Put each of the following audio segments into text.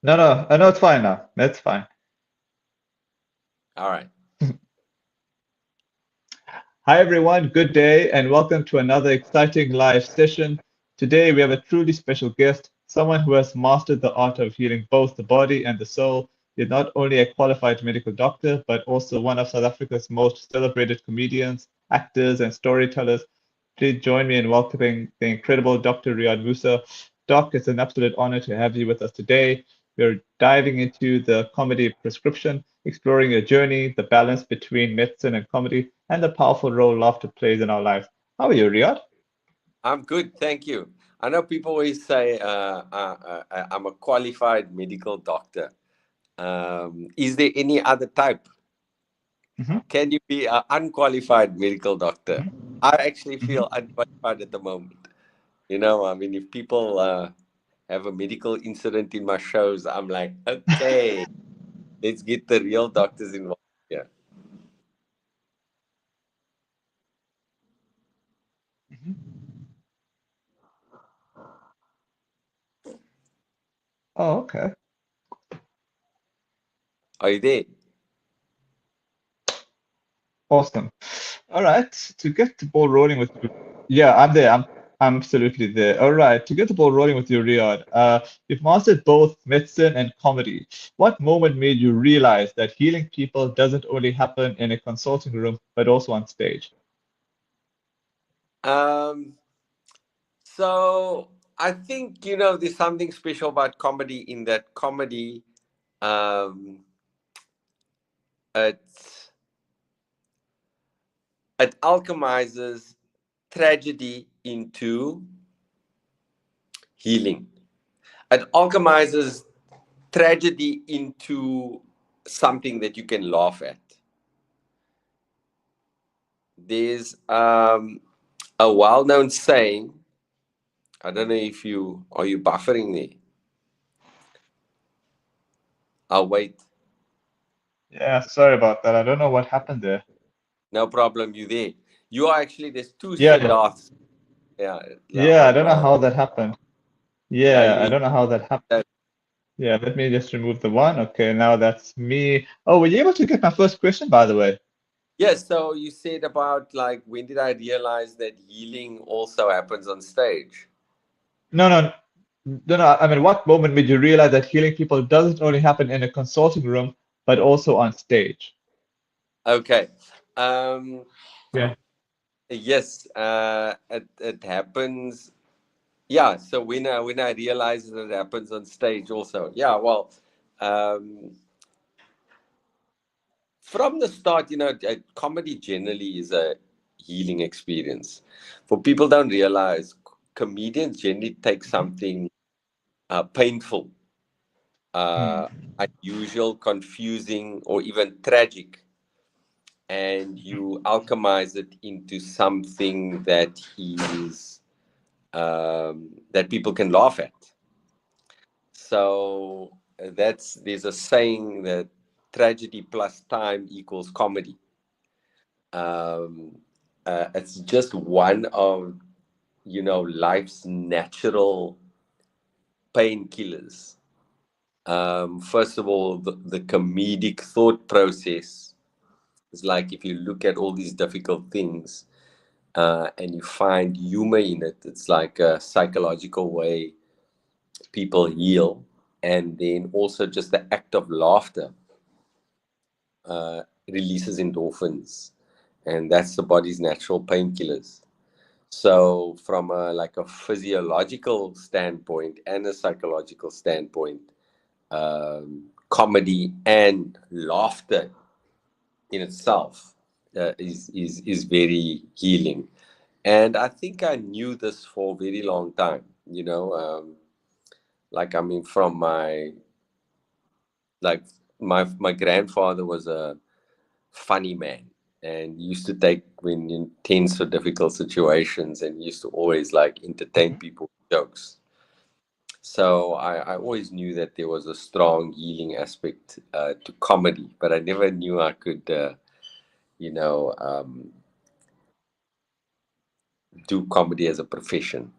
No, no, I know it's fine now. That's fine. All right. Hi, everyone. Good day, and welcome to another exciting live session. Today, we have a truly special guest, someone who has mastered the art of healing both the body and the soul. He's not only a qualified medical doctor, but also one of South Africa's most celebrated comedians, actors, and storytellers. Please join me in welcoming the incredible Dr. Riaad Moosa. Doc, it's an absolute honor to have you with us today. We're diving into the comedy prescription, exploring your journey, the balance between medicine and comedy, and the powerful role laughter plays in our lives. How are you, Riyadh? I'm good. Thank you. I know people always say I'm a qualified medical doctor. Is there any other type? Hmm. Can you be an unqualified medical doctor? I actually feel Hmm. unqualified at the moment. I mean, if people have a medical incident in my shows, I'm like, okay, let's get the real doctors involved here. Oh, okay. Are you there? Awesome. All right. To get the ball rolling with you, yeah, I'm there. I'm absolutely there. All right. To get the ball rolling with you, Riyadh, you've mastered both medicine and comedy. What moment made you realize that healing people doesn't only happen in a consulting room, but also on stage? Um, so I think, there's something special about comedy in that comedy, um, it, it alchemizes tragedy into healing. It alchemizes tragedy into something that you can laugh at. There's a well-known saying. I don't know if you buffering there. I'll wait. Yeah, sorry about that. I don't know what happened there. No problem. You there? You are actually. There's two Yeah, yeah, Siddharths. Yeah, yeah, I don't know how that happened. yeah. Yeah, I don't know how that happened. Yeah, let me just remove the one. Okay, now that's me. Oh, were you able to get my first question, by the way? Yes. So you said about like when did I realize that healing also happens on stage? No, no, no, no. I mean, what moment made you realize that healing people doesn't only happen in a consulting room, but also on stage? Okay. Um. Yeah. Yes. It happens. Yeah. So when I realize that it happens on stage also. Yeah. Well. Um. From the start, comedy generally is a healing experience. For people don't realize, comedians generally take something painful, uh, Mm. unusual, confusing, or even tragic, and you alchemize it into something that is that people can laugh at. So there's a saying that tragedy plus time equals comedy. um, it's just one of life's natural painkillers. First of all, the comedic thought process is like if you look at all these difficult things and you find humor in it, it's like a psychological way people heal. And then also just the act of laughter releases endorphins, and that's the body's natural painkillers. So, from like a physiological standpoint and a psychological standpoint, comedy and laughter in itself is very healing. And I think I knew this for a very long time. Like I mean, from like my grandfather was a funny man and used to take when in tense or difficult situations and used to always like entertain people with jokes. So I always knew that there was a strong healing aspect to comedy, but I never knew I could, you know, um, do comedy as a profession.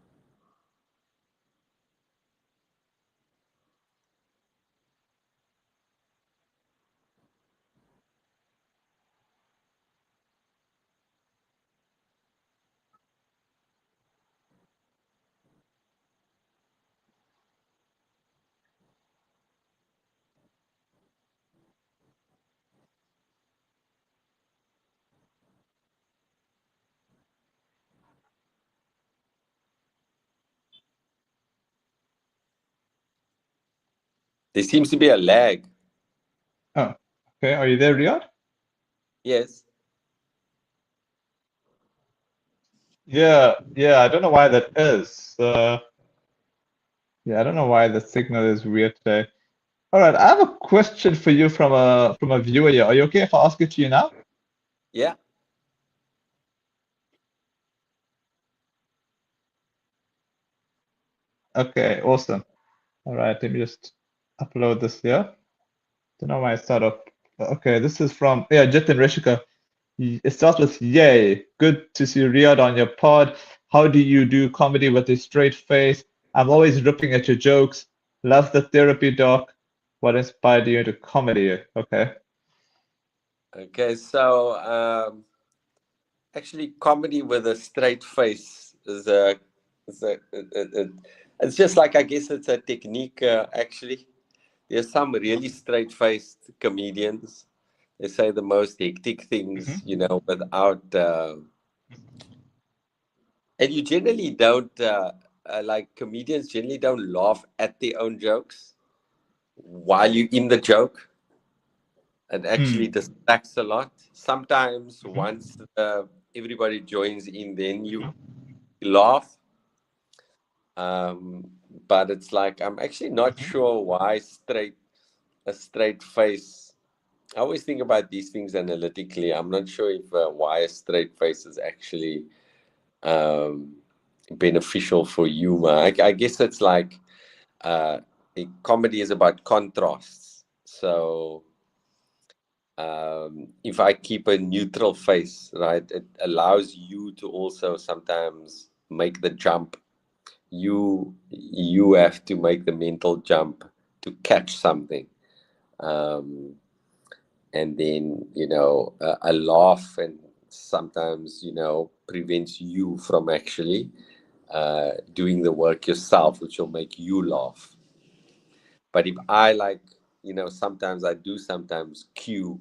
There seems to be a lag. Oh, okay. Are you there, Riaad? Yes. Yeah. I don't know why that is. Yeah, I don't know why the signal is weird today. All right, I have a question for you from a viewer here. Are you okay if I ask it to you now? Yeah. Okay, awesome. All right, let me just upload this here. Don't know why it's not up. Okay, this is from Jitin Rishika. It starts with yay. Good to see Riyadh on your pod. How do you do comedy with a straight face? I'm always ripping at your jokes. Love the therapy doc. What inspired you into comedy? Okay. Okay. So actually, comedy with a straight face is it's just like, I guess it's a technique. Actually, there's some really straight-faced comedians. They say the most hectic things, Hmm. without. And you generally don't like, comedians generally don't laugh at their own jokes while you're in the joke. It actually Mm. distracts a lot. Sometimes Hmm. once everybody joins in, then you laugh. Um, but it's like, I'm actually not Hmm. sure why a straight face. I always think about these things analytically. I'm not sure if why a straight face is actually um, beneficial for humor. I guess it's like uh, comedy is about contrasts. So if I keep a neutral face, right, it allows you to also sometimes make the jump. You have to make the mental jump to catch something. Um, and then a laugh and sometimes prevents you from actually doing the work yourself, which will make you laugh. But if I like, sometimes I do sometimes cue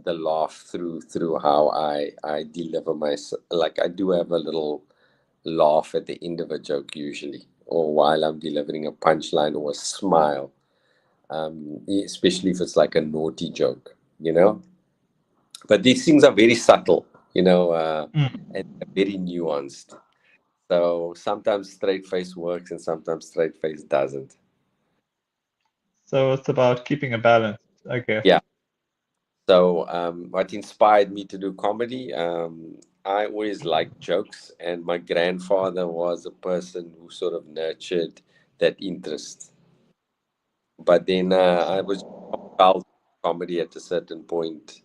the laugh through how I deliver my, like, I do have a little laugh at the end of a joke usually, or while I'm delivering a punchline or a smile, especially if it's like a naughty joke, but these things are very subtle, Mm. and very nuanced. So sometimes straight face works and sometimes straight face doesn't. So it's about keeping a balance, I guess. Yeah. So what inspired me to do comedy? I always liked jokes, and my grandfather was a person who sort of nurtured that interest. But then I Awesome. was compelled to comedy at a certain point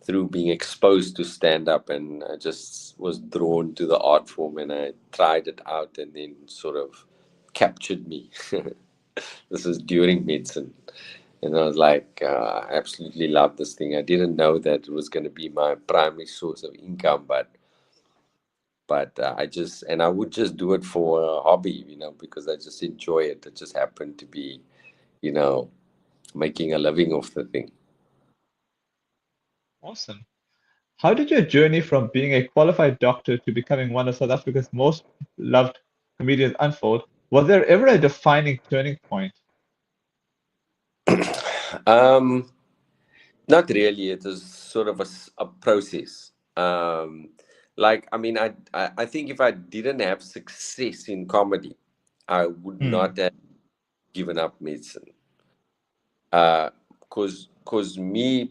through being exposed to stand up, and I just was drawn to the art form, and I tried it out, and then sort of captured me. This was during medicine, and I was like, I absolutely love this thing. I didn't know that it was going to be my primary source of income, but I would just do it for a hobby, because I just enjoy it. It just happened to be, you know making a living off the thing. Awesome. How did your journey from being a qualified doctor to becoming one of South Africa's most loved comedians unfold? Was there ever a defining turning point? um Not really. It was sort of a process. Like, I mean, I think if I didn't have success in comedy, I would not Mm. have given up medicine. Because me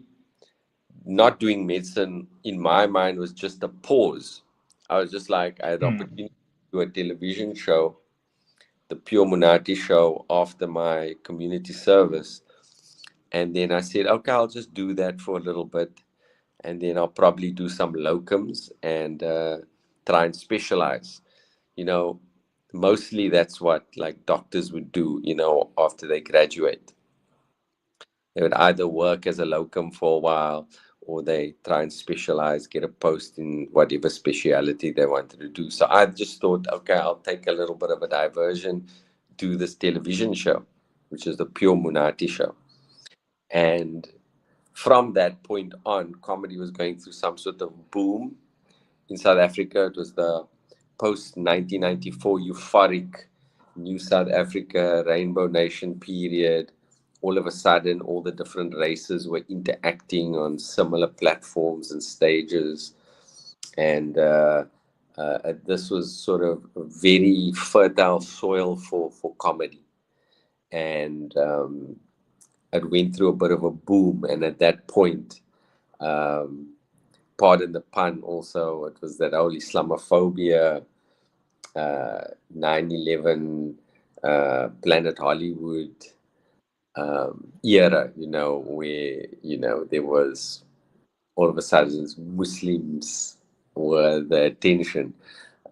not doing medicine in my mind was just a pause. I was just like, I had the Mm. opportunity to do a television show, the Pure Munati show, after my community service. And then I said, okay, I'll just do that for a little bit. And then I'll probably do some locums and try and specialize. You know, Mostly that's what like doctors would do, after they graduate. They would either work as a locum for a while, or they try and specialize, get a post in whatever speciality they wanted to do. So I just thought, okay, I'll take a little bit of a diversion, do this television show, which is the Pure Munati show. And from that point on, comedy was going through some sort of boom in South Africa. It was the post 1994 euphoric New South Africa Rainbow Nation period. all of a sudden all the different races were interacting on similar platforms and stages, and this was sort of a very fertile soil for comedy, and it went through a bit of a boom. And at that point, um, pardon the pun, also it was that whole Islamophobia, 9/11, Planet Hollywood era, where there was all of a sudden Muslims were the attention,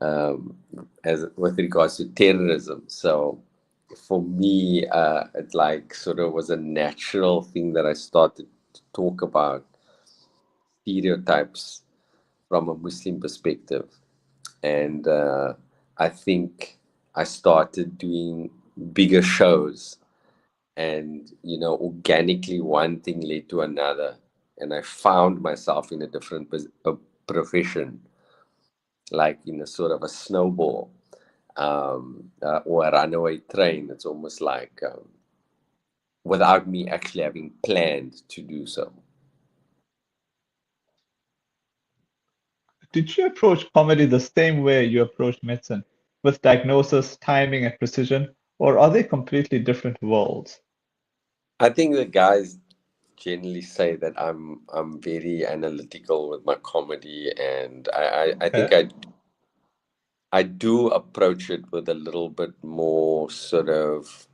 um, as with regards to terrorism. So for me, it like sort of was a natural thing that I started to talk about stereotypes from a Muslim perspective. And I think I started doing bigger shows, and organically one thing led to another, and I found myself in a different profession, like in a sort of a snowball, or a runaway train. It's almost like, without me actually having planned to do so. Did you approach comedy the same way you approach medicine, with diagnosis, timing, and precision, or are they completely different worlds? I think the guys generally say that I'm very analytical with my comedy, and I think Okay. I do approach it with a little bit more sort of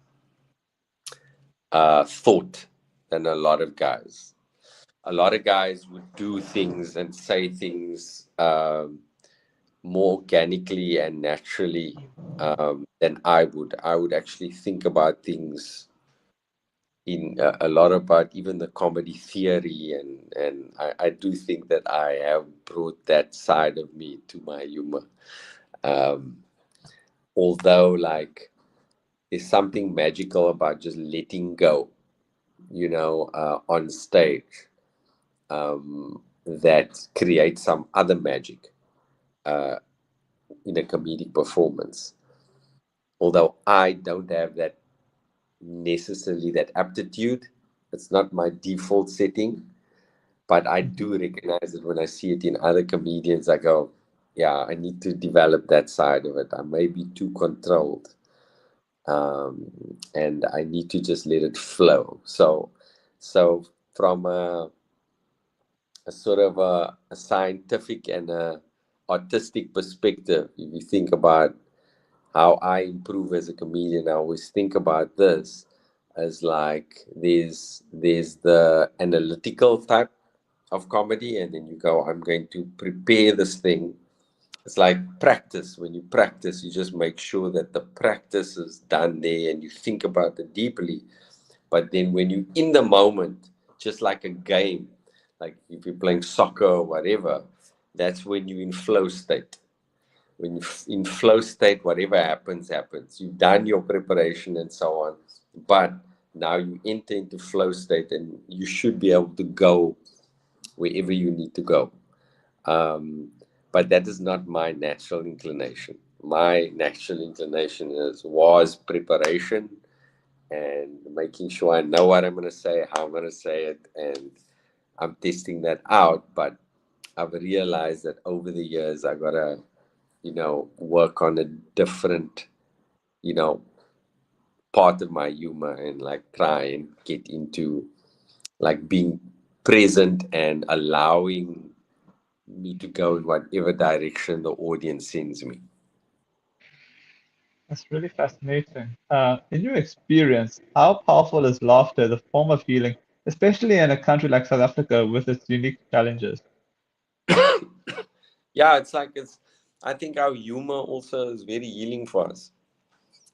thought than a lot of guys. A lot of guys would do things and say things more organically and naturally than I would. I would actually think about things in a lot about even the comedy theory, and I do think that I have brought that side of me to my humor. Um, Although, like, there's something magical about just letting go, on stage, that creates some other magic in a comedic performance. Although I don't have that necessarily that aptitude, it's not my default setting, but I Mhm. do recognize it when I see it in other comedians. I go, yeah, I need to develop that side of it. I may be too controlled, and I need to just let it flow. So from a sort of a scientific and a artistic perspective, if you think about how I improve as a comedian, I always think about this as like there's the analytical type of comedy, and then you go, I'm going to prepare this thing. It's like practice. When you practice, you just make sure that the practice is done there, and you think about it deeply. But then when you in the moment, just like a game, like if you're playing soccer or whatever, that's when you're in flow state. When you're in flow state, whatever happens, happens. You've done your preparation and so on. But now you enter into flow state, and you should be able to go wherever you need to go. Um, but that is not my natural inclination. My natural inclination was preparation and making sure I know what I'm going to say, how I'm going to say it, and I'm testing that out. But I've realized that over the years, I got to, work on a different, you know, part of my humor, and like try and get into like being present and allowing me to go in whatever direction the audience sends me. That's really fascinating. In your experience, how powerful is laughter as a form of healing, especially in a country like South Africa with its unique challenges? Yeah, it's I think our humor also is very healing for us.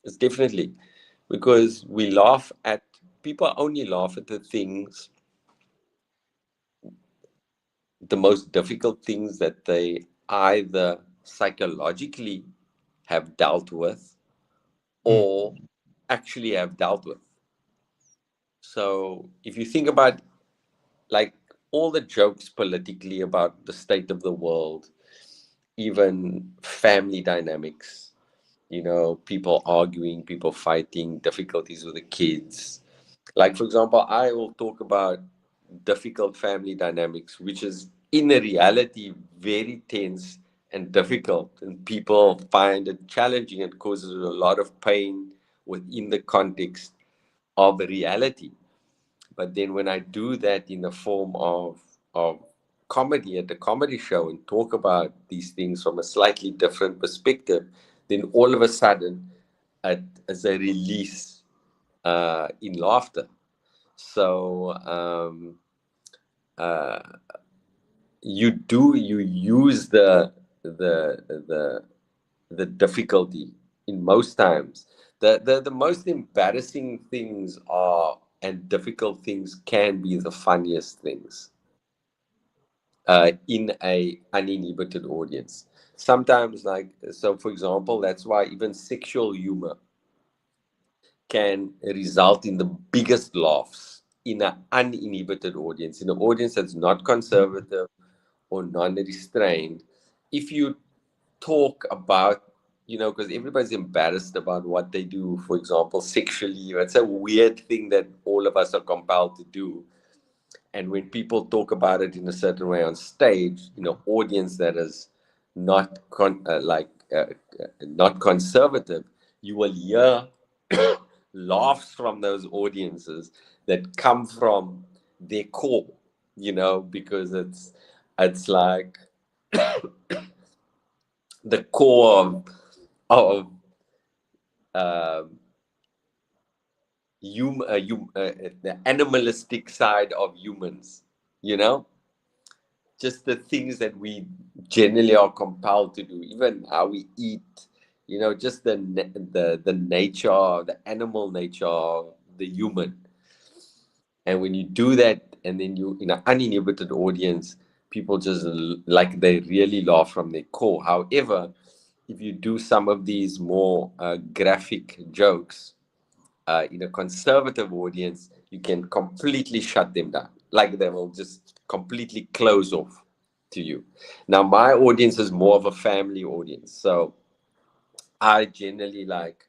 It's definitely because we laugh at people only laugh at the things, the most difficult things that they either psychologically have dealt with Mm. or actually have dealt with. So if you think about like all the jokes politically about the state of the world, even family dynamics, people arguing, people fighting, difficulties with the kids. Like, for example, I will talk about difficult family dynamics, which is in a reality very tense and difficult, and people find it challenging. It causes a lot of pain within the context of reality. But then when I do that in the form of comedy at the comedy show and talk about these things from a slightly different perspective, then all of a sudden it is a release in laughter. So uh, you use the difficulty in most times. The most embarrassing things are and difficult things can be the funniest things in a uninhibited audience. Sometimes, like, so for example, that's why even sexual humor can result in the biggest laughs in an uninhibited audience, in an audience that's not conservative or non-restrained. If you talk about, because everybody's embarrassed about what they do, for example, sexually, it's a weird thing that all of us are compelled to do. And when people talk about it in a certain way on stage, audience that is not not conservative, you will hear laughs from those audiences that come from their core, because it's like the core of uh, the animalistic side of humans, you know, just the things that we generally are compelled to do, even how we eat, just the nature, the animal nature of the human. And when you do that, and then you in an uninhibited audience, people just like they really laugh from their core. However, if you do some of these more graphic jokes in a conservative audience, you can completely shut them down. Like they will just completely close off to you. Now, my audience is more of a family audience, so I generally like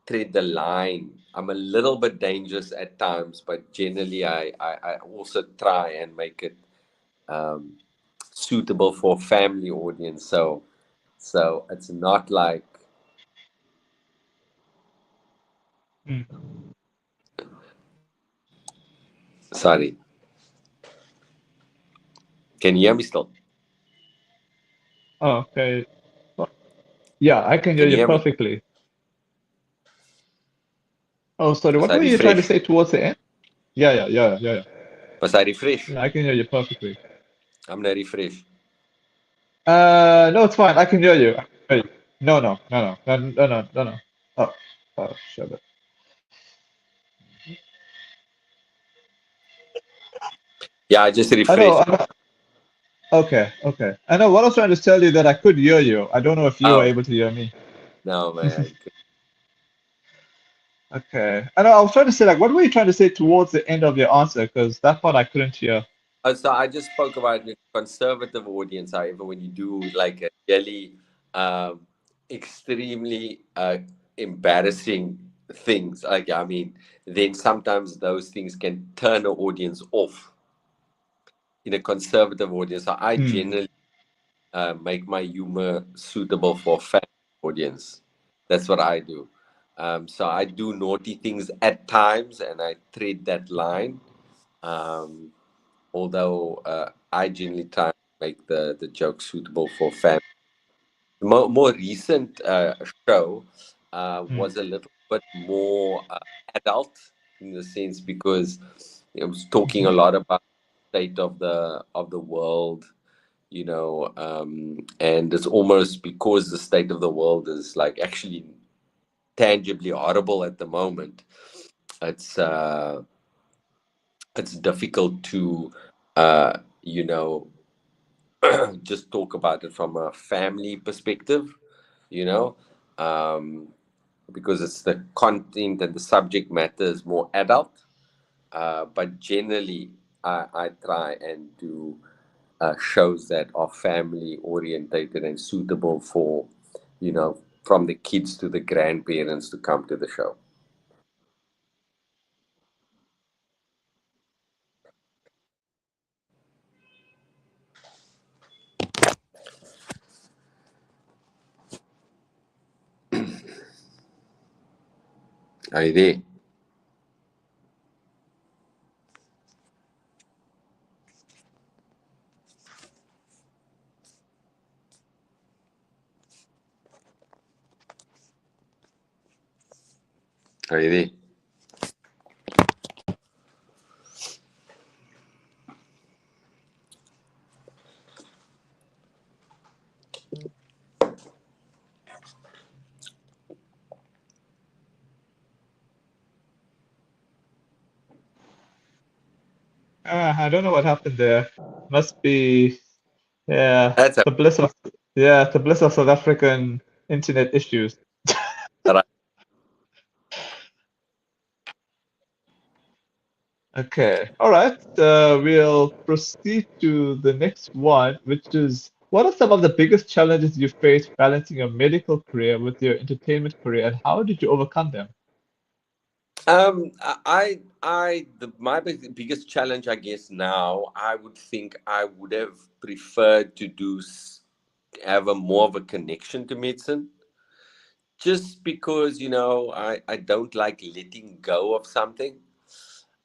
tread the line. I'm a little bit dangerous at times, but generally I also try and make it um, suitable for a family audience. So it's not like, Mm. sorry, can you hear me still? Oh, okay. Well, yeah, I can hear Can you you hear me? perfectly. Oh, sorry. Must What I were you trying to refresh? say towards the end? Yeah, yeah, yeah, yeah, yeah. Must I refresh? Yeah, I can hear you perfectly. I'm gonna refresh. No, it's fine. I can hear you. I can hear you. No, no, no, no, no, no, no, no, no. Oh, oh, shut up. Yeah, I just I know, refreshed. I know. Okay, okay. I know. What I was trying to tell you that I could hear you. I don't know if you were Oh able to hear me. no, man. Okay. I know. I was trying to say, like, what were you trying to say towards the end of your answer? Because that part I couldn't hear. So I just spoke about the conservative audience. However, when you do like a really um, extremely embarrassing things, like I mean, then sometimes those things can turn an audience off in a conservative audience. So I Hmm. generally make my humor suitable for a family audience. That's what I do. So I do naughty things at times, and I tread that line. Um, Although I generally try to make the joke suitable for family. The more recent show Hmm. was a little bit more adult in the sense because it was talking a Hmm. lot about the state of the world, and it's almost because the state of the world is like actually tangibly horrible at the moment. It's it's difficult to you know just talk about it from a family perspective, you know, um, because it's the content and the subject matter is more adult. But generally, I try and do shows that are family orientated and suitable for, from the kids to the grandparents to come to the show. Are you there? Are you there? I don't know what happened there. Must be, yeah, That's the bliss of, yeah, the bliss of South African internet issues. right. Okay, all right. We'll proceed to the next one, which is what are some of the biggest challenges you faced balancing your medical career with your entertainment career, and how did you overcome them? My biggest challenge, I guess now, I would think I would have preferred to have a more of a connection to medicine, just because I don't like letting go of something.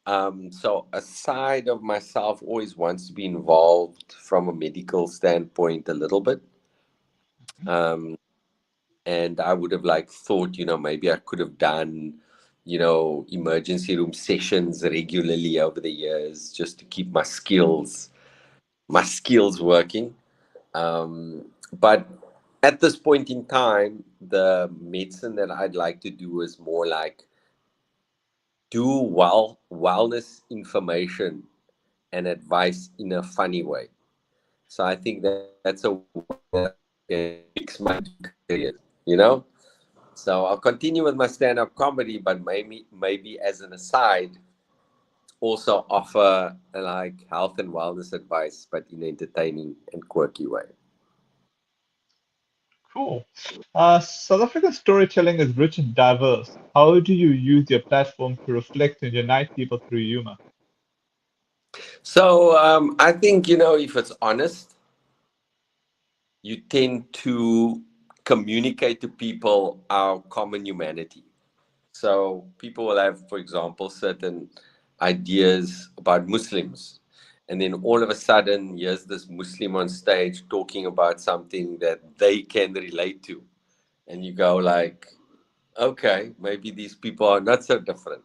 So a side of myself always wants to be involved from a medical standpoint a little bit. Um, and I would have like thought, maybe I could have done, emergency room sessions regularly over the years just to keep my skills working. But at this point in time, the medicine that I'd like to do is more like do wellness information and advice in a funny way. So I think that's a way that I can mix my two careers. So I'll continue with my stand-up comedy, but maybe as an aside, also offer like health and wellness advice, but in an entertaining and quirky way. Cool. South African storytelling is rich and diverse. How do you use your platform to reflect and unite people through humor? So I think if it's honest, you tend to communicate to people our common humanity. So people will have, for example, certain ideas about Muslims. And then all of a sudden, here's this Muslim on stage talking about something that they can relate to. And you go like, okay, maybe these people are not so different.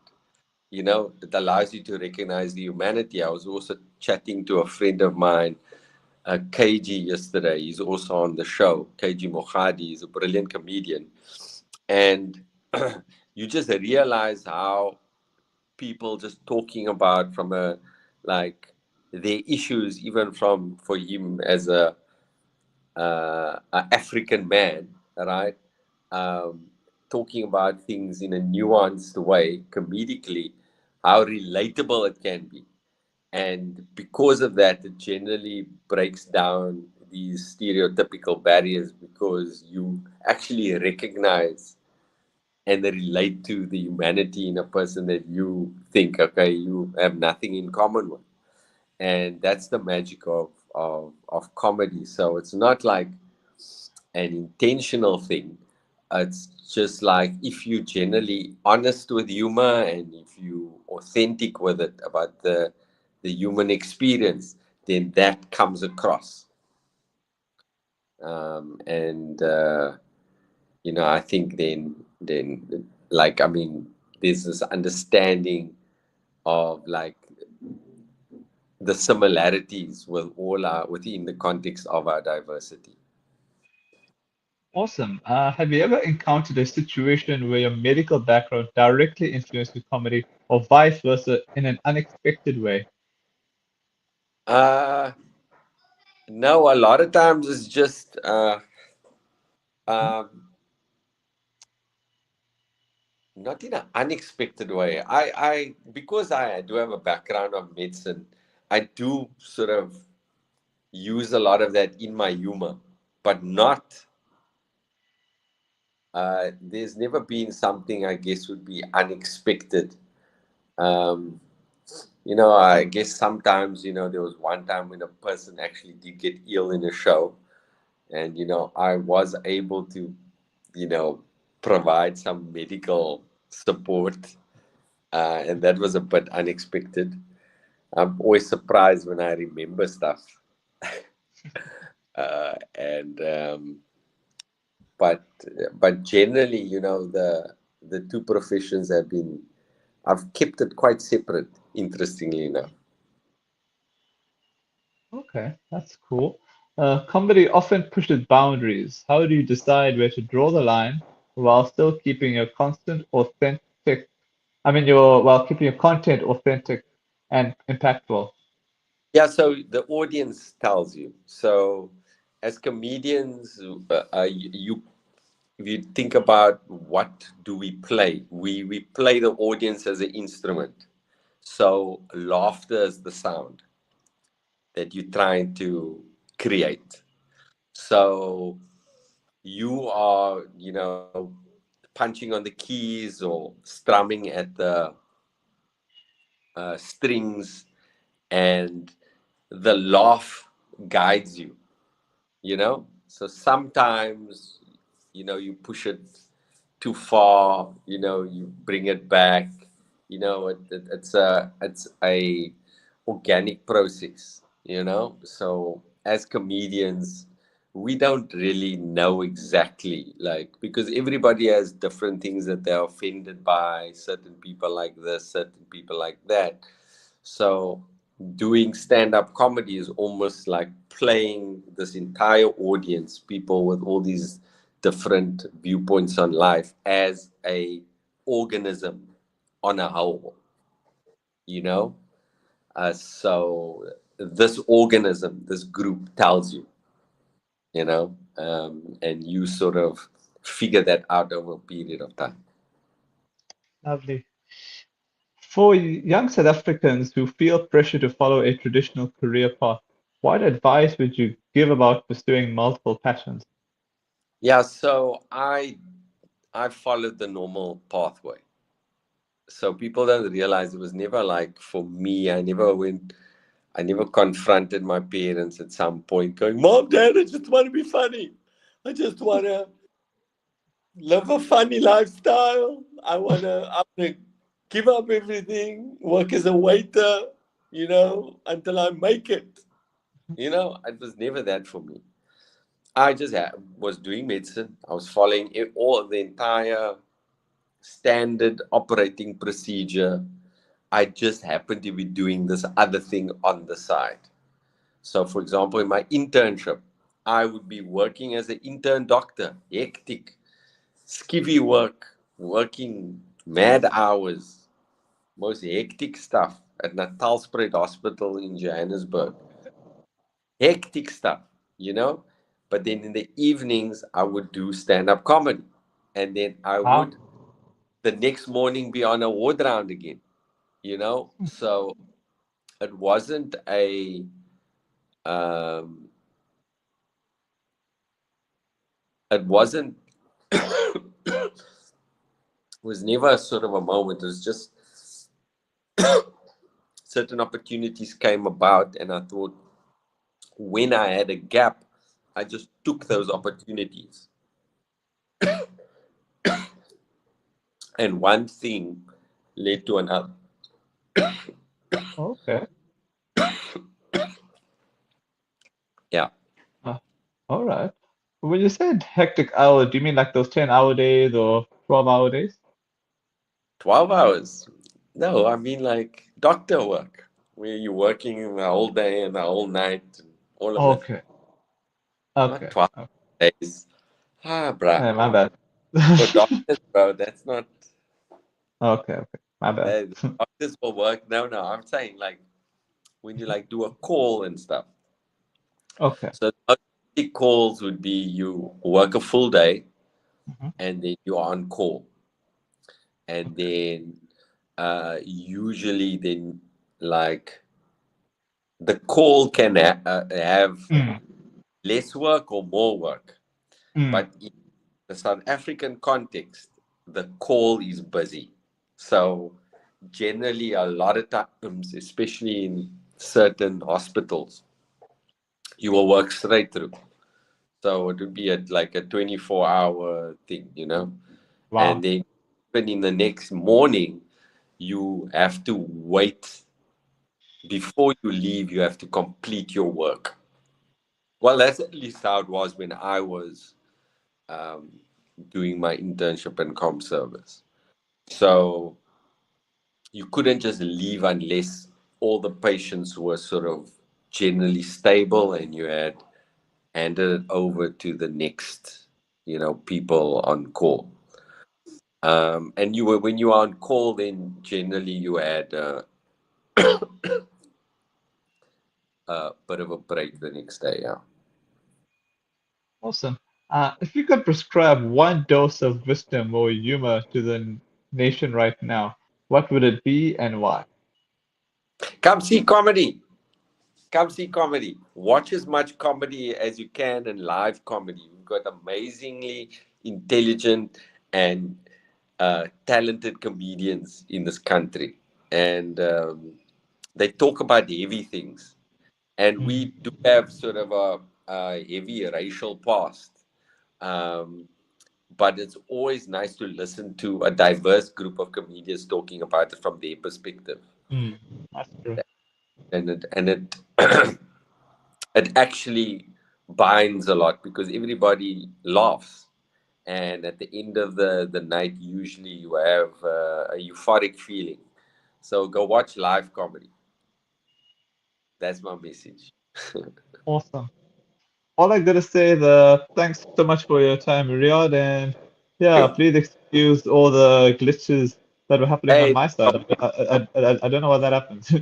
It allows you to recognize the humanity. I was also chatting to a friend of mine, KG, yesterday. He's also on the show. KG Mohadi is a brilliant comedian. And you just realize how people just talking about from a like their issues, even from for him as a African man, right? Um, Talking about things in a nuanced way, comedically, how relatable it can be. And because of that, it generally breaks down these stereotypical barriers because you actually recognize and relate to the humanity in a person that you think, okay, you have nothing in common with. And that's the magic of comedy. So it's not like an intentional thing. It's just like if you generally honest with humor and if you authentic with it about the human experience, then that comes across. And I think then like I mean, there's this understanding of like the similarities with all our within the context of our diversity. Awesome. Have you ever encountered a situation where your medical background directly influenced your comedy, or vice versa, in an unexpected way? Uh no, a lot of times it's just um not in an unexpected way. I because I do have a background of medicine, I do sort of use a lot of that in my humor, but not there's never been something I guess would be unexpected. Um, I guess sometimes, there was one time when a person actually did get ill in a show, and I was able to, you know, provide some medical support, and that was a bit unexpected. I'm always surprised when I remember stuff, and but generally, the two professions have been, I've kept it quite separate. Interestingly enough. Okay, that's cool. Comedy often pushes boundaries. How do you decide where to draw the line while still keeping your constant authentic? I mean, your while keeping your content authentic and impactful. Yeah, so the audience tells you. So as comedians, you if you think about what do we play, we play the audience as an instrument. So laughter is the sound that you're trying to create. So you are, punching on the keys or strumming at the strings, and the laugh guides you. So sometimes, you push it too far, you bring it back. It's a organic process. So as comedians, we don't really know exactly, like, because everybody has different things that they're offended by, certain people like this, certain people like that. So doing stand-up comedy is almost like playing this entire audience, people with all these different viewpoints on life, as a organism on a whole, you know so this organism, this group tells you, and you sort of figure that out over a period of time. Lovely. For young South Africans who feel pressure to follow a traditional career path, what advice would you give about pursuing multiple passions? Yeah, so I followed the normal pathway. So people don't realize it was never like, for me, I never confronted my parents at some point going, Mom, Dad, I just want to be funny. I just want to live a funny lifestyle. I wanna give up everything, work as a waiter, until I make it. It was never that for me. I just was doing medicine. I was following all the entire standard operating procedure. I just happened to be doing this other thing on the side. So, for example, in my internship, I would be working as an intern doctor, hectic, skivvy work, working mad hours, most hectic stuff at Natalspruit Hospital in Johannesburg. Hectic stuff, you know. But then in the evenings, I would do stand-up comedy, and then I Wow. would the next morning be on a ward round again. So it wasn't a um, it wasn't was never a sort of a moment. It was just certain opportunities came about, and I thought, when I had a gap, I just took those opportunities. And one thing led to another. Okay. Yeah. Uh, all right. When you said hectic hour, do you mean like those 10-hour days or 12-hour days? 12 hours. No, I mean like doctor work, where you're working the whole day and the whole night and all of that. Okay. Not Okay. 12 days. Bruh. My bad. For doctors, bro, that's not. Okay. Okay. My bad. Doctors will work. No, no, I'm saying like when you like do a call and stuff. Okay. So the big calls would be you work a full day Mhm. and then you're on call. And Okay. then usually then, like, the call can have Mm. less work or more work. Mm. But in the South African context, the call is busy. So generally, a lot of times, especially in certain hospitals, you will work straight through. So it would be like a 24-hour thing, and Wow. then even in the next morning, you have to wait before you leave. You have to complete your work. Well, that's at least how it was when I was um, doing my internship in com service. So you couldn't just leave unless all the patients were sort of generally stable and you had handed it over to the next, people on call. And you were when you were on call, then generally you had a bit of a break the next day. Yeah. Awesome. If you could prescribe one dose of wisdom or humor to the nation right now, what would it be and why? Come see comedy. Come see comedy. Watch as much comedy as you can and live comedy. We've got amazingly intelligent and talented comedians in this country, and they talk about heavy things. And we Mm, do have sort of a heavy racial past, um, but it's always nice to listen to a diverse group of comedians talking about it from their perspective, mm, that's true. and it it actually binds a lot because everybody laughs, and at the end of the night usually you have a euphoric feeling. So go watch live comedy. That's my message. Awesome. All I gotta say is thanks so much for your time, Riyadh, and yeah, You. please excuse all the glitches that were happening on Hey, my side. I don't know why that happens.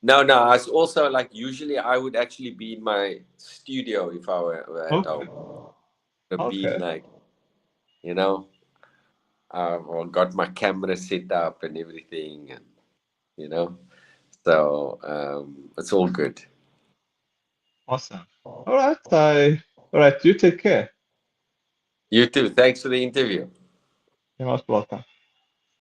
no, I was also like, usually I would actually be in my studio if I were at home. Okay, I've been okay, like, you know, I got my camera set up and everything, and you know, so it's all good. awesome. All right, you take care. You too. Thanks for the interview. You're most welcome.